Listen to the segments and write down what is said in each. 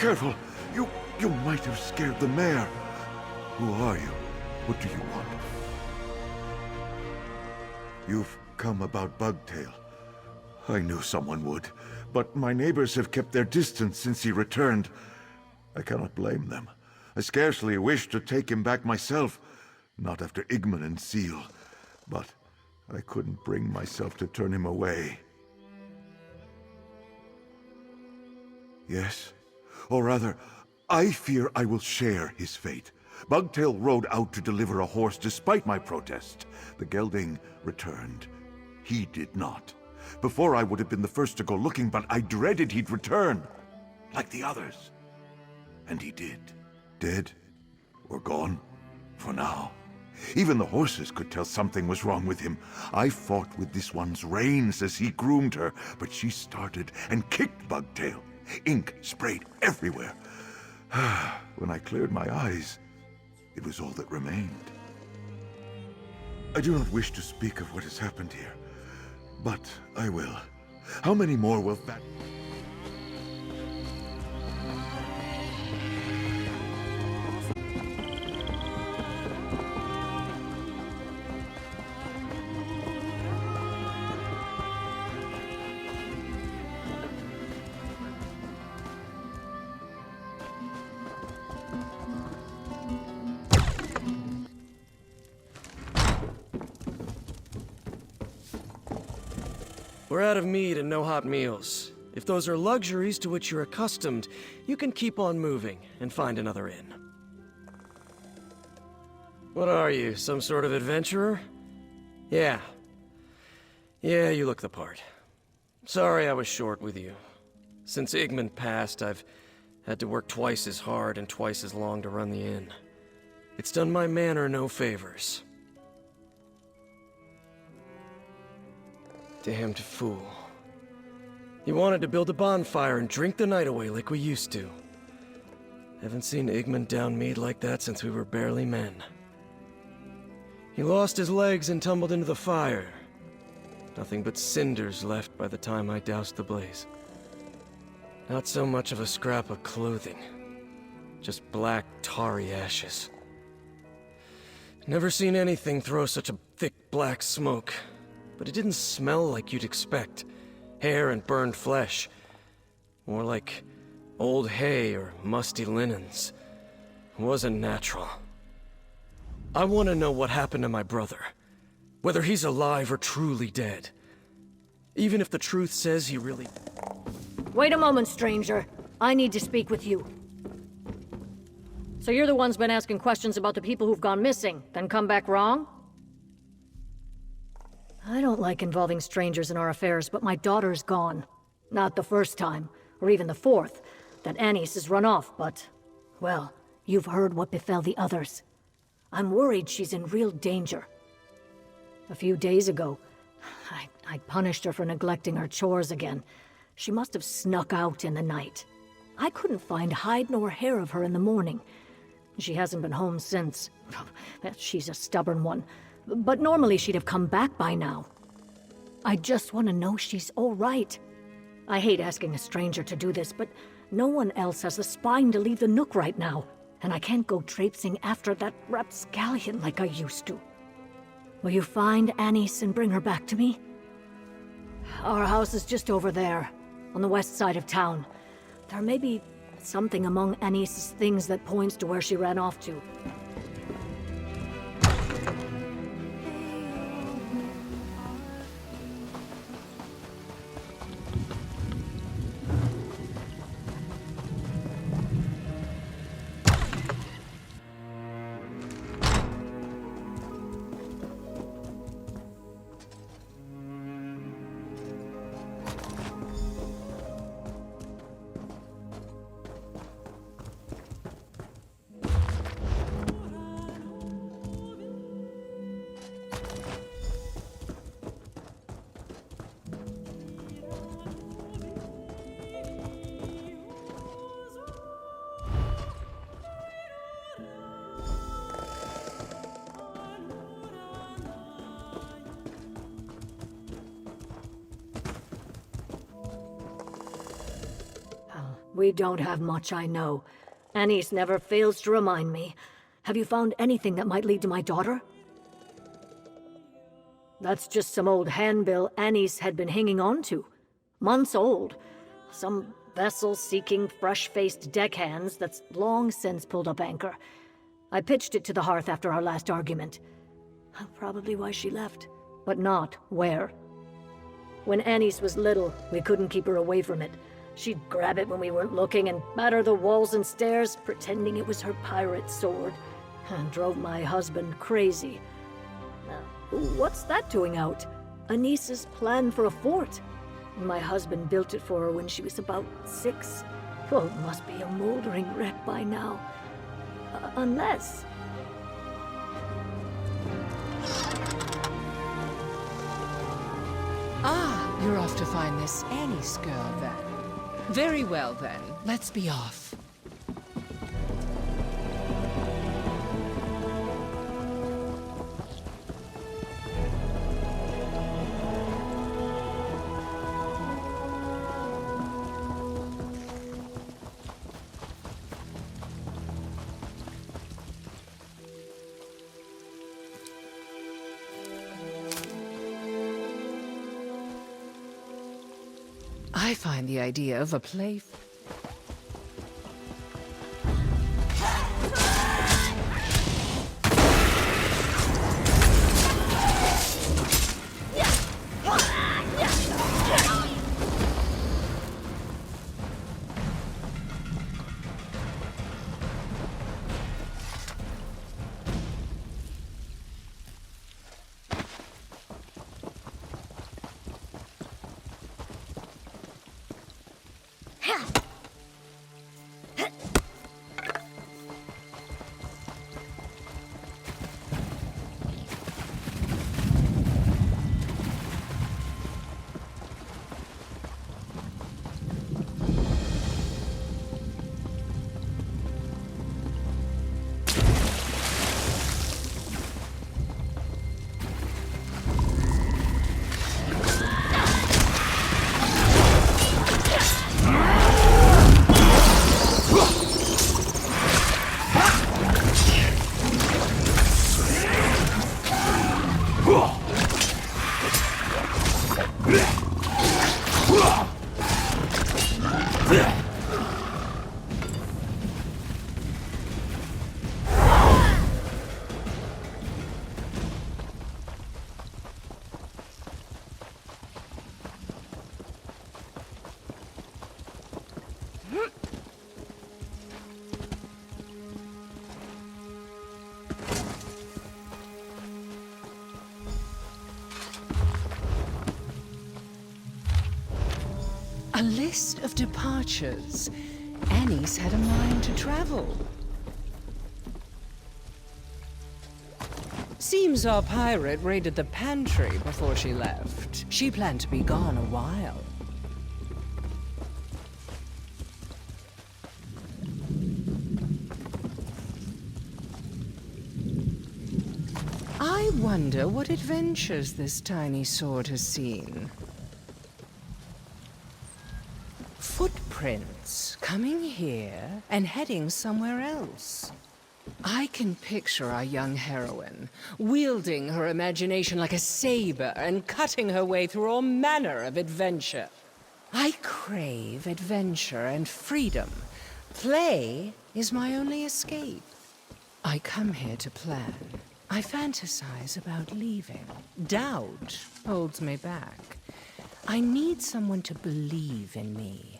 careful! You might have scared the mayor. Who are you? What do you want? You've come about Bugtail. I knew someone would, but my neighbors have kept their distance since he returned. I cannot blame them. I scarcely wish to take him back myself, not after Igman and Seal, but I couldn't bring myself to turn him away. Yes? Or rather, I fear I will share his fate. Bugtail rode out to deliver a horse despite my protest. The gelding returned. He did not. Before I would have been the first to go looking, but I dreaded he'd return, like the others. And he did. Dead or gone for now. Even the horses could tell something was wrong with him. I fought with this one's reins as he groomed her, but she started and kicked Bugtail. Ink sprayed everywhere. When I cleared my eyes, it was all that remained. I do not wish to speak of what has happened here, but I will. How many more will that... We're out of meat and no hot meals. If those are luxuries to which you're accustomed, you can keep on moving and find another inn. What are you, some sort of adventurer? Yeah. Yeah, you look the part. Sorry I was short with you. Since Igman passed, I've had to work twice as hard and twice as long to run the inn. It's done my manor no favors. Damned fool. He wanted to build a bonfire and drink the night away like we used to. Haven't seen Igman down mead like that since we were barely men. He lost his legs and tumbled into the fire. Nothing but cinders left by the time I doused the blaze. Not so much of a scrap of clothing. Just black, tarry ashes. Never seen anything throw such a thick black smoke. But it didn't smell like you'd expect. Hair and burned flesh. More like old hay or musty linens. It wasn't natural. I want to know what happened to my brother. Whether he's alive or truly dead. Even if the truth says he really... Wait a moment, stranger. I need to speak with you. So you're the one's been asking questions about the people who've gone missing, then come back wrong? I don't like involving strangers in our affairs, but my daughter's gone. Not the first time, or even the fourth, that Anise has run off, but... Well, you've heard what befell the others. I'm worried she's in real danger. A few days ago, I punished her for neglecting her chores again. She must have snuck out in the night. I couldn't find hide nor hair of her in the morning. She hasn't been home since. She's a stubborn one. But normally she'd have come back by now. I just want to know she's all right. I hate asking a stranger to do this, but no one else has the spine to leave the Nook right now, and I can't go traipsing after that rapscallion like I used to. Will you find Anise and bring her back to me? Our house is just over there, on the west side of town. There may be something among Anise's things that points to where she ran off to. We don't have much, I know. Anise never fails to remind me. Have you found anything that might lead to my daughter? That's just some old handbill Anise had been hanging on to. Months old. Some vessel seeking fresh-faced deckhands that's long since pulled up anchor. I pitched it to the hearth after our last argument. Probably why she left, but not where. When Anise was little, we couldn't keep her away from it. She'd grab it when we weren't looking and batter the walls and stairs, pretending it was her pirate sword, and drove my husband crazy. What's that doing out? Anice's plan for a fort. My husband built it for her when she was about 6. Oh, it must be a moldering wreck by now. Unless... Ah, you're off to find this Annie's girl, then. Very well, then. Let's be off. I find the idea of a play... A list of departures. Annie's had a mind to travel. Seems our pirate raided the pantry before she left. She planned to be gone a while. I wonder what adventures this tiny sword has seen. Footprints coming here and heading somewhere else. I can picture our young heroine wielding her imagination like a saber and cutting her way through all manner of adventure. I crave adventure and freedom. Play is my only escape. I come here to plan. I fantasize about leaving. Doubt holds me back. I need someone to believe in me.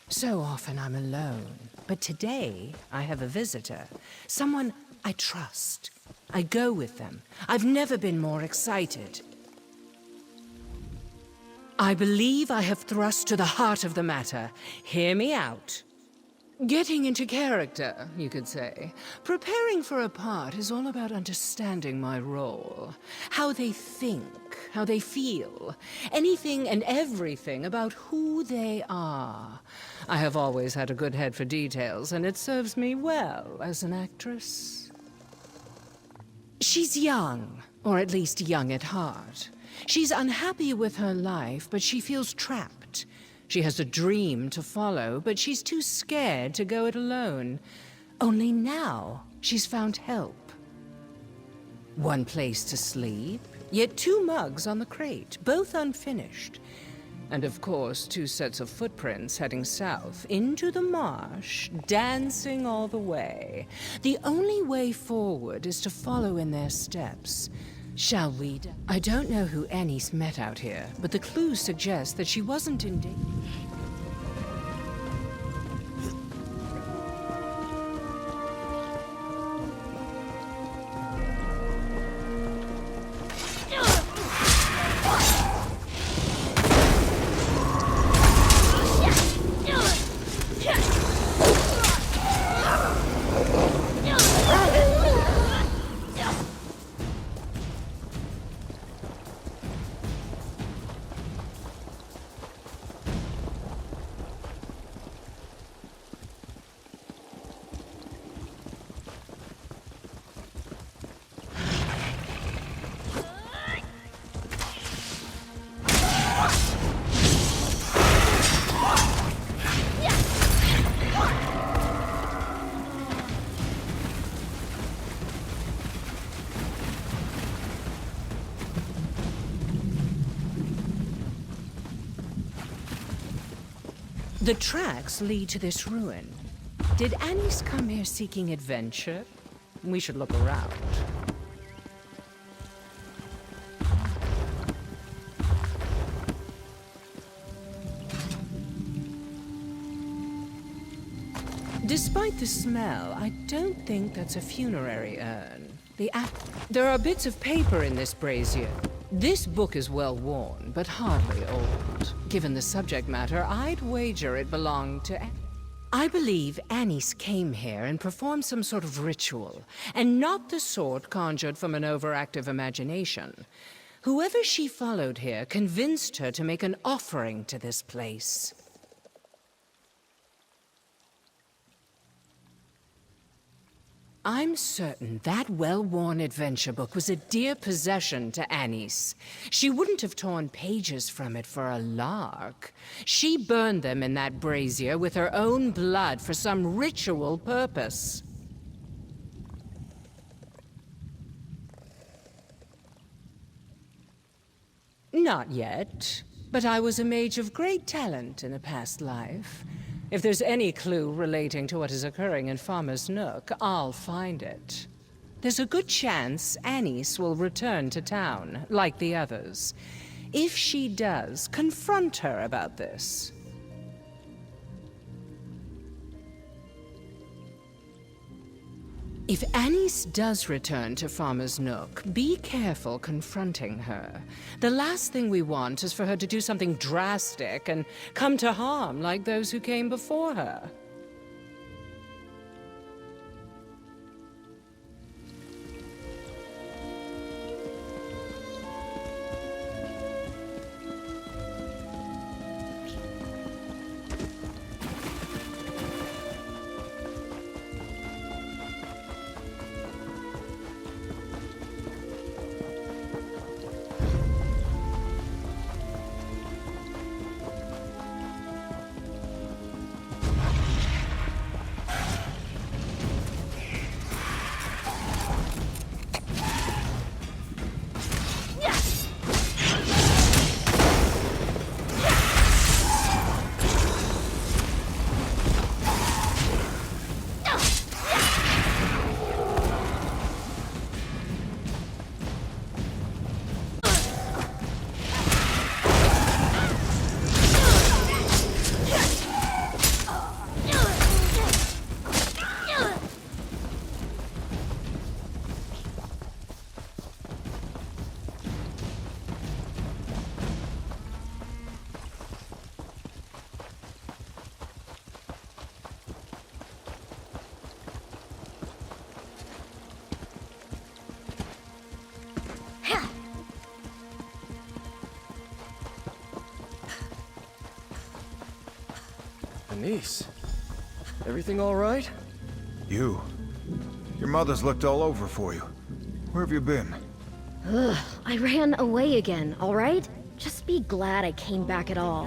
So often I'm alone, but today I have a visitor. Someone I trust. I go with them. I've never been more excited. I believe I have thrust to the heart of the matter. Hear me out. Getting into character, you could say. Preparing for a part is all about understanding my role. How they think, how they feel. Anything and everything about who they are. I have always had a good head for details, and it serves me well as an actress. She's young, or at least young at heart. She's unhappy with her life, but she feels trapped. She has a dream to follow, but she's too scared to go it alone. Only now she's found help. One place to sleep, yet 2 mugs on the crate, both unfinished. And of course, 2 sets of footprints heading south into the marsh, dancing all the way. The only way forward is to follow in their steps. Shall we? I don't know who Annie's met out here, but the clues suggest that she wasn't in danger. The tracks lead to this ruin. Did Annie's come here seeking adventure? We should look around. Despite the smell, I don't think that's a funerary urn. There are bits of paper in this brazier. This book is well worn, but hardly old. Given the subject matter, I'd wager it belonged to I believe Annis came here and performed some sort of ritual, and not the sort conjured from an overactive imagination. Whoever she followed here convinced her to make an offering to this place. I'm certain that well-worn adventure book was a dear possession to Annis. She wouldn't have torn pages from it for a lark. She burned them in that brazier with her own blood for some ritual purpose. Not yet, but I was a mage of great talent in a past life. If there's any clue relating to what is occurring in Farmer's Nook, I'll find it. There's a good chance Annis will return to town, like the others. If she does, confront her about this. If Annis does return to Farmer's Nook, be careful confronting her. The last thing we want is for her to do something drastic and come to harm like those who came before her. Niece, everything all right? You? Your mother's looked all over for you. Where have you been? Ugh, I ran away again, all right? Just be glad I came back at all.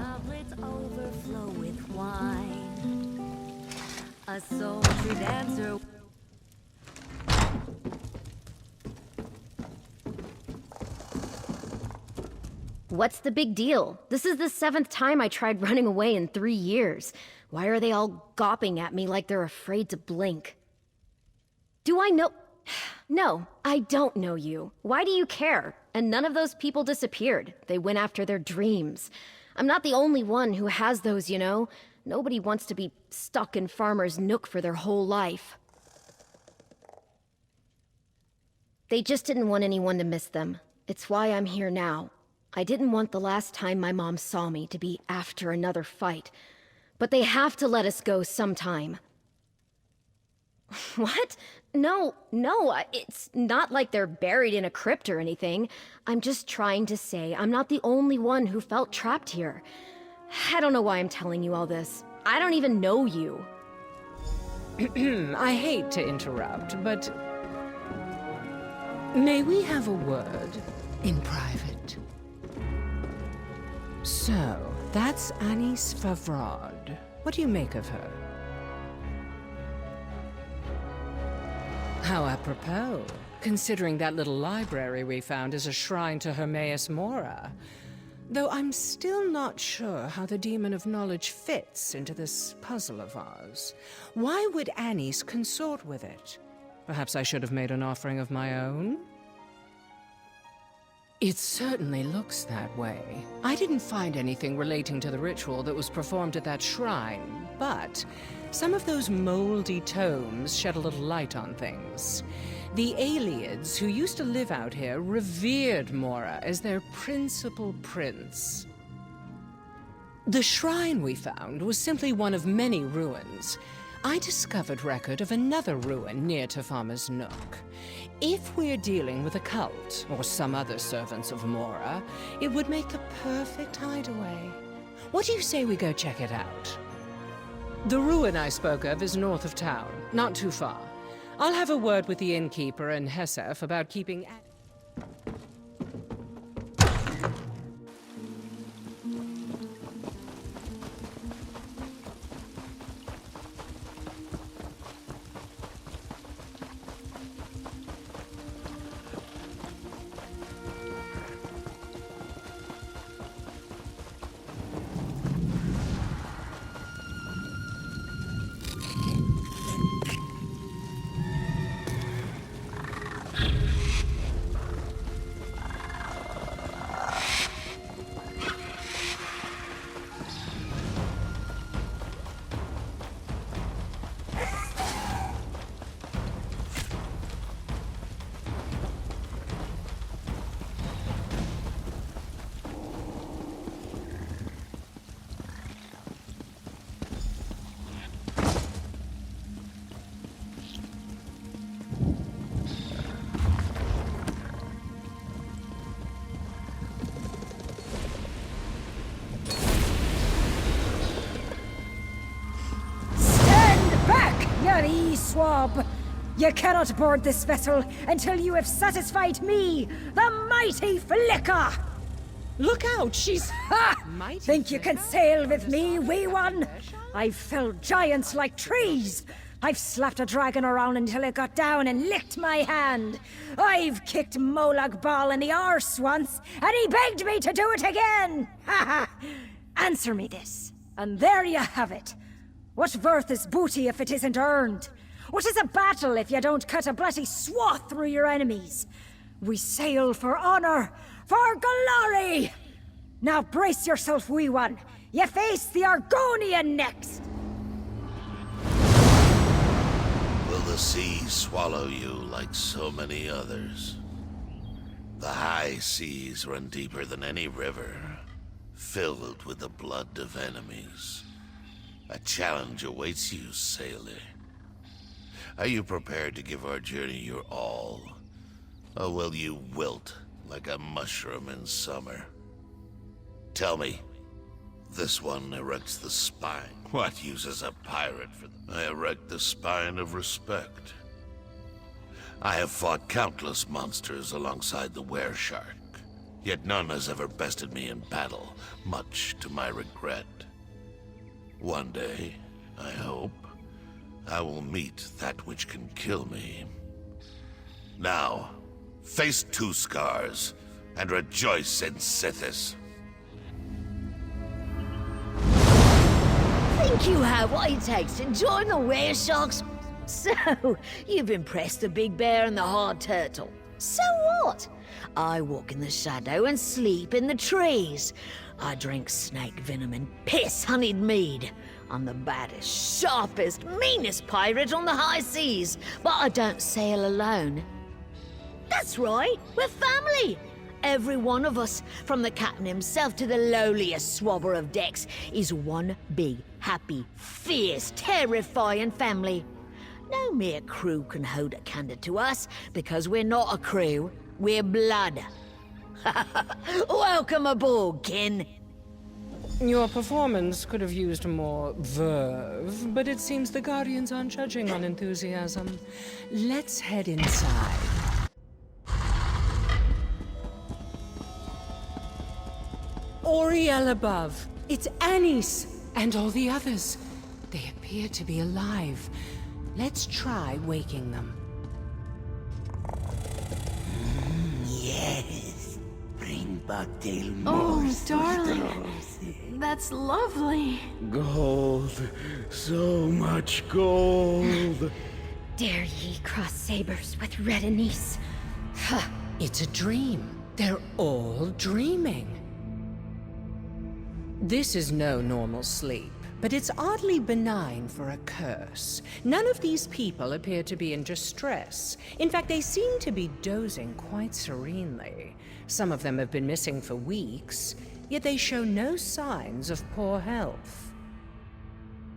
A sultry dancer. What's the big deal? This is the 7th time I tried running away in 3 years. Why are they all gawping at me like they're afraid to blink? Do I know... No, I don't know you. Why do you care? And none of those people disappeared. They went after their dreams. I'm not the only one who has those, you know? Nobody wants to be stuck in Farmer's Nook for their whole life. They just didn't want anyone to miss them. It's why I'm here now. I didn't want the last time my mom saw me to be after another fight. But they have to let us go sometime. What? No, it's not like they're buried in a crypt or anything. I'm just trying to say I'm not the only one who felt trapped here. I don't know why I'm telling you all this. I don't even know you. I hate to interrupt, but... May we have a word in private? So, that's Anis Favrod. What do you make of her? How apropos, considering that little library we found is a shrine to Hermaeus Mora. Though I'm still not sure how the Demon of Knowledge fits into this puzzle of ours. Why would Anis consort with it? Perhaps I should have made an offering of my own? It certainly looks that way. I didn't find anything relating to the ritual that was performed at that shrine, but some of those moldy tomes shed a little light on things. The Aelids, who used to live out here, revered Mora as their principal prince. The shrine we found was simply one of many ruins. I discovered record of another ruin near to Farmer's Nook. If we're dealing with a cult, or some other servants of Mora, it would make the perfect hideaway. What do you say we go check it out? The ruin I spoke of is north of town, not too far. I'll have a word with the innkeeper and Hesef about keeping... Swab! You cannot board this vessel until you have satisfied me, the mighty Flicker! Look out, she's... Ha! Think you can sail with me, wee one? I've felled giants like trees. I've slapped a dragon around until it got down and licked my hand. I've kicked Molag Bal in the arse once, and he begged me to do it again! Ha ha! Answer me this, and there you have it. What worth is booty if it isn't earned? What is a battle if you don't cut a bloody swath through your enemies? We sail for honor, for glory! Now brace yourself, wee one. You face the Argonian next! Will the sea swallow you like so many others? The high seas run deeper than any river, filled with the blood of enemies. A challenge awaits you, sailor. Are you prepared to give our journey your all? Or will you wilt like a mushroom in summer? Tell me, this one erects the spine. What use is a pirate for them? I erect the spine of respect. I have fought countless monsters alongside the were-shark, yet none has ever bested me in battle, much to my regret. One day, I hope, I will meet that which can kill me. Now, face two scars, and rejoice in Sithis. Think you have what it takes to join the Weresharks? So, you've impressed the big bear and the hard turtle. So what? I walk in the shadow and sleep in the trees. I drink snake venom and piss-honeyed mead. I'm the baddest, sharpest, meanest pirate on the high seas, but I don't sail alone. That's right, we're family! Every one of us, from the captain himself to the lowliest swabber of decks, is one big, happy, fierce, terrifying family. No mere crew can hold a candle to us, because we're not a crew, we're blood. Welcome aboard, kin. Your performance could have used more verve, but it seems the Guardians aren't judging on enthusiasm. Let's head inside. Oriel above. It's Anis and all the others. They appear to be alive. Let's try waking them. Yes. Bring Bucktail Oh, darling. That's lovely. Gold. So much gold. Dare ye cross sabers with Red Anise? It's a dream. They're all dreaming. This is no normal sleep, but it's oddly benign for a curse. None of these people appear to be in distress. In fact, they seem to be dozing quite serenely. Some of them have been missing for weeks, yet they show no signs of poor health.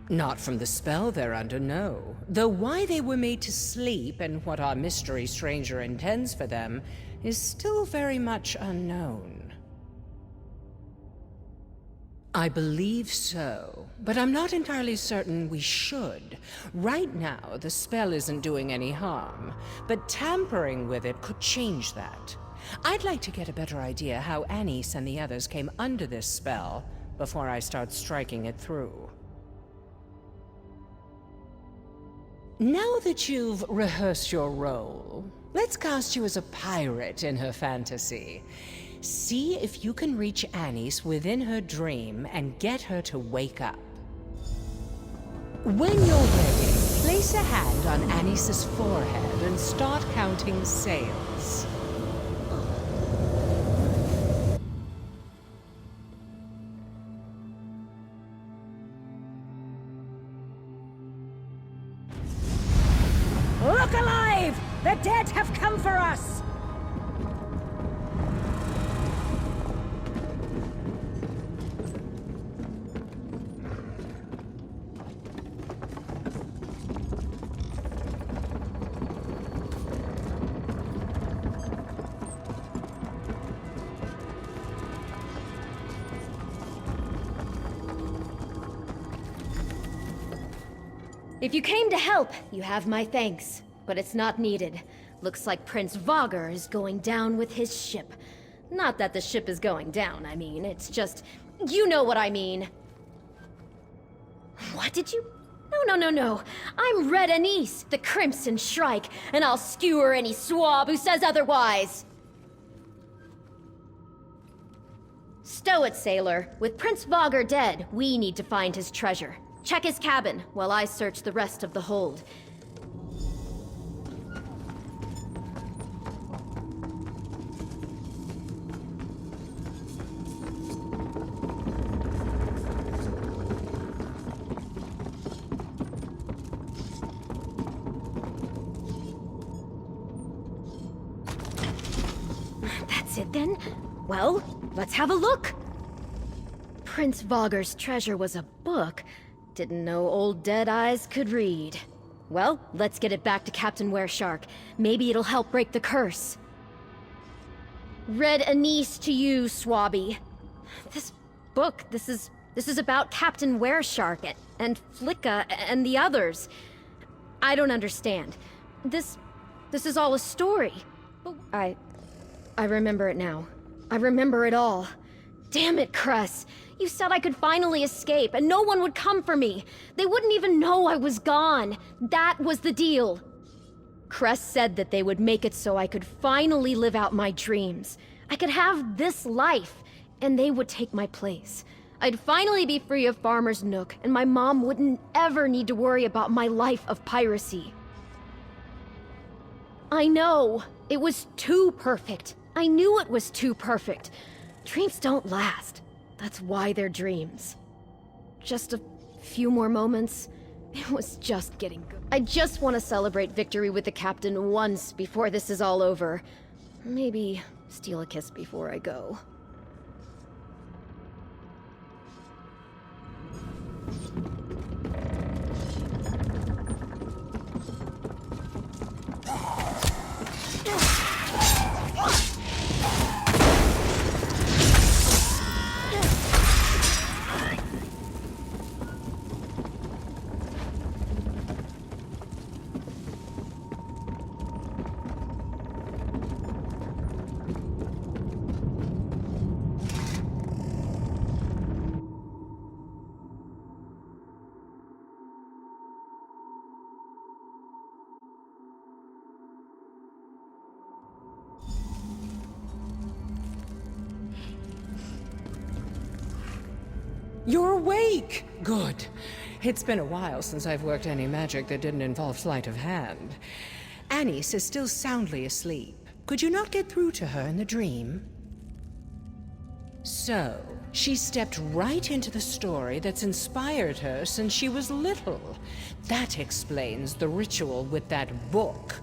Not from the spell they're under, no. Though why they were made to sleep and what our mystery stranger intends for them is still very much unknown. I believe so, but I'm not entirely certain we should. Right now, the spell isn't doing any harm, but tampering with it could change that. I'd like to get a better idea how Anis and the others came under this spell before I start striking it through. Now that you've rehearsed your role, let's cast you as a pirate in her fantasy. See if you can reach Anis within her dream and get her to wake up. When you're ready, place a hand on Anis's forehead and start counting sails. Look alive! The dead have come for us! If you came to help, you have my thanks. But it's not needed. Looks like Prince Vogger is going down with his ship. Not that the ship is going down, I mean. It's just... you know what I mean. What did you... No. I'm Red Anise, the Crimson Shrike, and I'll skewer any swab who says otherwise. Stow it, sailor. With Prince Vogger dead, we need to find his treasure. Check his cabin, while I search the rest of the hold. That's it then? Well, let's have a look. Prince Vogger's treasure was a book. Didn't know old Dead Eyes could read. Well, let's get it back to Captain Wereshark. Maybe it'll help break the curse. Red Anise to you, Swabby. This book, this is about Captain Wereshark and Flicka and the others. I don't understand. This is all a story. I remember it now. I remember it all. Damn it, Cress. You said I could finally escape, and no one would come for me. They wouldn't even know I was gone. That was the deal. Cress said that they would make it so I could finally live out my dreams. I could have this life, and they would take my place. I'd finally be free of Farmer's Nook, and my mom wouldn't ever need to worry about my life of piracy. I know. It was too perfect. I knew it was too perfect. Dreams don't last. That's why they're dreams. Just a few more moments. It was just getting good. I just want to celebrate victory with the captain once before this is all over. Maybe steal a kiss before I go. You're awake! Good. It's been a while since I've worked any magic that didn't involve sleight of hand. Anise is still soundly asleep. Could you not get through to her in the dream? So, she stepped right into the story that's inspired her since she was little. That explains the ritual with that book.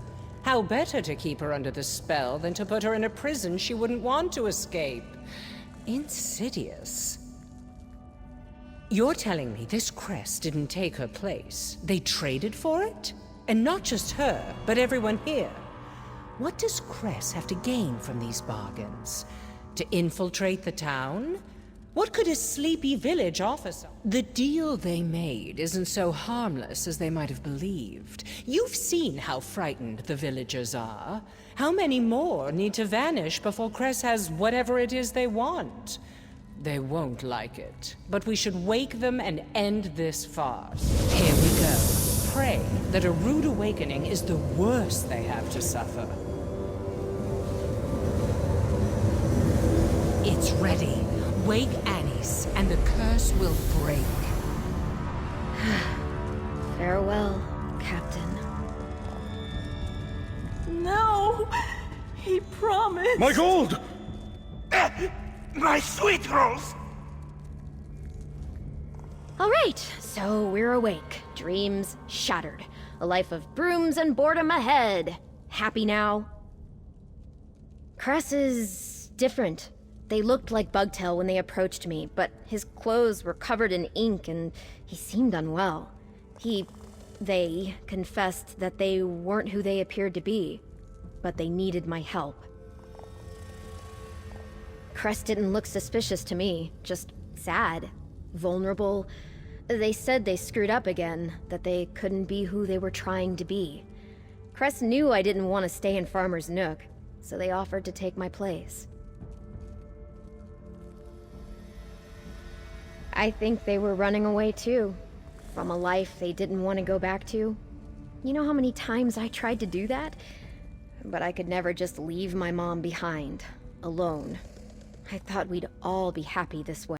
How better to keep her under the spell than to put her in a prison she wouldn't want to escape? Insidious. You're telling me this crest didn't take her place? They traded for it? And not just her, but everyone here. What does Cress have to gain from these bargains? To infiltrate the town? What could a sleepy village offer? The deal they made isn't so harmless as they might have believed. You've seen how frightened the villagers are. How many more need to vanish before Cress has whatever it is they want? They won't like it, but we should wake them and end this farce. Here we go. Pray that a rude awakening is the worst they have to suffer. It's ready. Wake Anise, and the curse will break. Farewell, Captain. No! He promised. My gold! My sweet Rose! All right, so we're awake. Dreams shattered. A life of brooms and boredom ahead. Happy now? Cress is different. They looked like Bugtail when they approached me, but his clothes were covered in ink and he seemed unwell. They confessed that they weren't who they appeared to be, but they needed my help. Cress didn't look suspicious to me, just sad, vulnerable. They said they screwed up again, that they couldn't be who they were trying to be. Cress knew I didn't want to stay in Farmer's Nook, so they offered to take my place. I think they were running away too, from a life they didn't want to go back to. You know how many times I tried to do that? But I could never just leave my mom behind, alone. I thought we'd all be happy this way.